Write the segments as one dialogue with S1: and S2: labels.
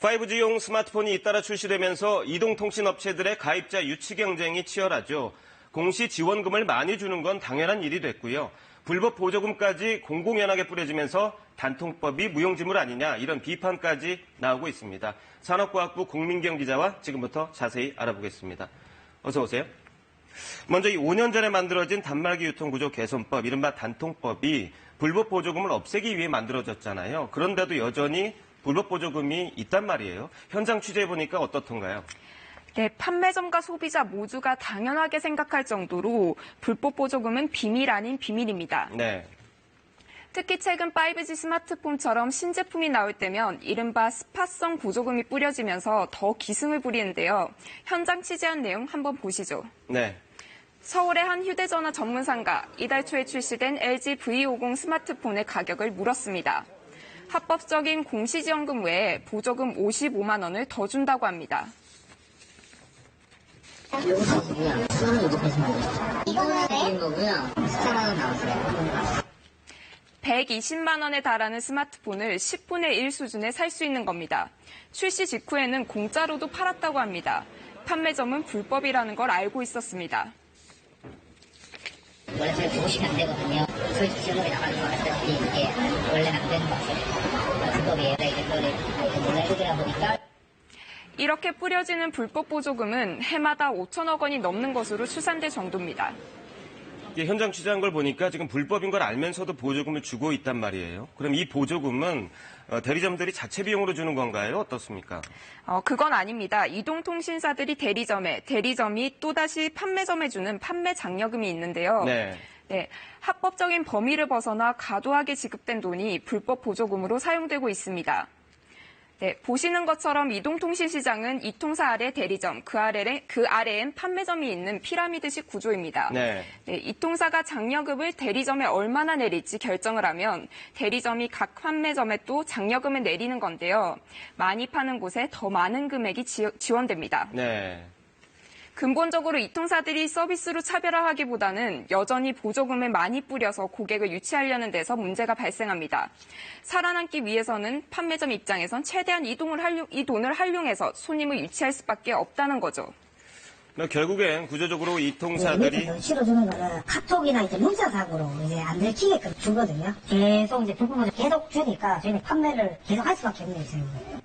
S1: 5G용 스마트폰이 잇따라 출시되면서 이동통신업체들의 가입자 유치 경쟁이 치열하죠. 공시 지원금을 많이 주는 건 당연한 일이 됐고요. 불법 보조금까지 공공연하게 뿌려지면서 단통법이 무용지물 아니냐 이런 비판까지 나오고 있습니다. 산업과학부 공민경 기자와 지금부터 자세히 알아보겠습니다. 어서 오세요. 먼저 이 5년 전에 만들어진 단말기 유통구조 개선법, 이른바 단통법이 불법 보조금을 없애기 위해 만들어졌잖아요. 그런데도 여전히 불법 보조금이 있단 말이에요. 현장 취재해보니까 어떻던가요?
S2: 네, 판매점과 소비자 모두가 당연하게 생각할 정도로 불법 보조금은 비밀 아닌 비밀입니다.
S1: 네.
S2: 특히 최근 5G 스마트폰처럼 신제품이 나올 때면 이른바 스파성 보조금이 뿌려지면서 더 기승을 부리는데요. 현장 취재한 내용 한번 보시죠.
S1: 네.
S2: 서울의 한 휴대전화 전문상가, 이달 초에 출시된 LG V50 스마트폰의 가격을 물었습니다. 합법적인 공시지원금 외에 보조금 55만 원을 더 준다고 합니다.
S3: 요거 사시고요. 10만 원 요구하시면 돼요. 이거는 드린 거고요. 14만 원 나왔어요.
S2: 120만 원에 달하는 스마트폰을 10분의 1 수준에 살 수 있는 겁니다. 출시 직후에는 공짜로도 팔았다고 합니다. 판매점은 불법이라는 걸 알고 있었습니다.
S3: 원래 저희 보시면 안 되거든요. 저희 지원금이 나가는 거 같다시피 이게 원래는 안 되는 것 같아요. 불법이에요. 이런 거를 몰라주더라 보니까.
S2: 이렇게 뿌려지는 불법 보조금은 해마다 5천억 원이 넘는 것으로 추산될 정도입니다.
S1: 현장 취재한 걸 보니까 지금 불법인 걸 알면서도 보조금을 주고 있단 말이에요. 그럼 이 보조금은 대리점들이 자체 비용으로 주는 건가요? 어떻습니까?
S2: 그건 아닙니다. 이동통신사들이 대리점이 또다시 판매점에 주는 판매 장려금이 있는데요.
S1: 네.
S2: 네, 합법적인 범위를 벗어나 과도하게 지급된 돈이 불법 보조금으로 사용되고 있습니다. 네, 보시는 것처럼 이동통신 시장은 이통사 아래 대리점, 그 아래엔 판매점이 있는 피라미드식 구조입니다.
S1: 네.
S2: 네, 이통사가 장려금을 대리점에 얼마나 내릴지 결정을 하면 대리점이 각 판매점에 또 장려금을 내리는 건데요. 많이 파는 곳에 더 많은 금액이 지원됩니다.
S1: 네.
S2: 근본적으로 이통사들이 서비스로 차별화하기보다는 여전히 보조금을 많이 뿌려서 고객을 유치하려는 데서 문제가 발생합니다. 살아남기 위해서는 판매점 입장에선 최대한 이 돈을 활용해서 손님을 유치할 수밖에 없다는 거죠.
S1: 결국엔 구조적으로 이통사들이
S4: 실어주는 거는 카톡이나 이제 문자상으로 이제 안 들키게끔 주거든요. 계속 이제 불법으로 계속 주니까 저희는 판매를 계속 할 수밖에 없네요, 지금.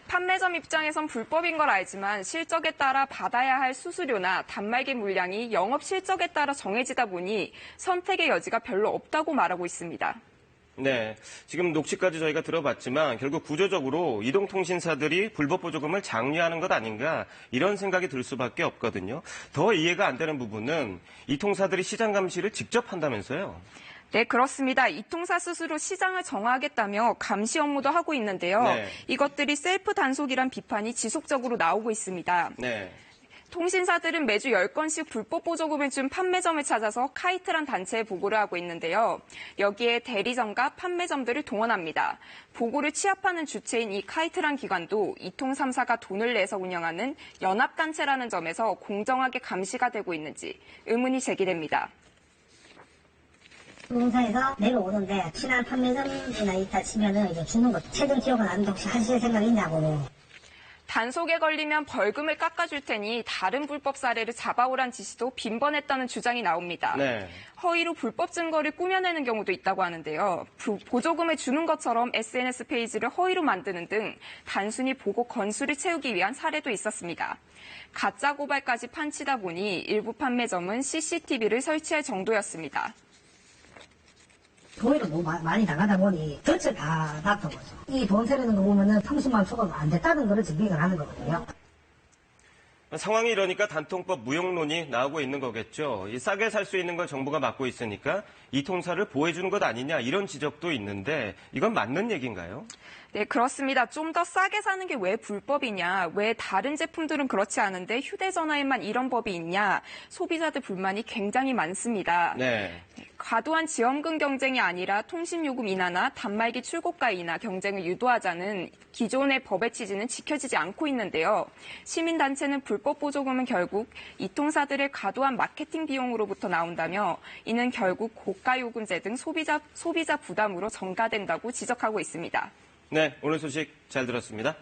S2: 판매점 입장에선 불법인 걸 알지만 실적에 따라 받아야 할 수수료나 단말기 물량이 영업 실적에 따라 정해지다 보니 선택의 여지가 별로 없다고 말하고 있습니다.
S1: 네, 지금 녹취까지 저희가 들어봤지만 결국 구조적으로 이동통신사들이 불법 보조금을 장려하는 것 아닌가 이런 생각이 들 수밖에 없거든요. 더 이해가 안 되는 부분은 이통사들이 시장 감시를 직접 한다면서요.
S2: 네, 그렇습니다. 이통사 스스로 시장을 정하겠다며 감시 업무도 하고 있는데요.
S1: 네.
S2: 이것들이 셀프 단속이란 비판이 지속적으로 나오고 있습니다.
S1: 네.
S2: 통신사들은 매주 10건씩 불법 보조금을 준 판매점을 찾아서 카이트란 단체에 보고를 하고 있는데요. 여기에 대리점과 판매점들을 동원합니다. 보고를 취합하는 주체인 이 카이트란 기관도 이통 3사가 돈을 내서 운영하는 연합단체라는 점에서 공정하게 감시가 되고 있는지 의문이 제기됩니다.
S4: 공사에서 내려오는데 친한 판매점이나 있다 치면은 이제 주는 거 최근 기억은 나는데 혹시 하실 생각 있냐고.
S2: 단속에 걸리면 벌금을 깎아줄 테니 다른 불법 사례를 잡아오란 지시도 빈번했다는 주장이 나옵니다.
S1: 네.
S2: 허위로 불법 증거를 꾸며내는 경우도 있다고 하는데요. 보조금을 주는 것처럼 SNS 페이지를 허위로 만드는 등 단순히 보고 건수를 채우기 위한 사례도 있었습니다. 가짜 고발까지 판치다 보니 일부 판매점은 CCTV를 설치할 정도였습니다.
S4: 돈이 너무 많이 나가다 보니 덫을 다 놨던 거죠. 이 돈 세르는 거 보면은 30만 초과가 안 됐다는 거를 증명을 하는 거거든요.
S1: 상황이 이러니까 단통법 무용론이 나오고 있는 거겠죠. 이 싸게 살 수 있는 걸 정부가 막고 있으니까 이통사를 보호해주는 것 아니냐 이런 지적도 있는데 이건 맞는 얘기인가요?
S2: 네, 그렇습니다. 좀 더 싸게 사는 게 왜 불법이냐, 왜 다른 제품들은 그렇지 않은데 휴대전화에만 이런 법이 있냐, 소비자들 불만이 굉장히 많습니다.
S1: 네.
S2: 과도한 지원금 경쟁이 아니라 통신요금 인하나 단말기 출고가 인하 경쟁을 유도하자는 기존의 법의 취지는 지켜지지 않고 있는데요. 시민단체는 불법 보조금은 결국 이통사들의 과도한 마케팅 비용으로부터 나온다며 이는 결국 고가 요금제 등 소비자 부담으로 전가된다고 지적하고 있습니다.
S1: 네, 오늘 소식 잘 들었습니다.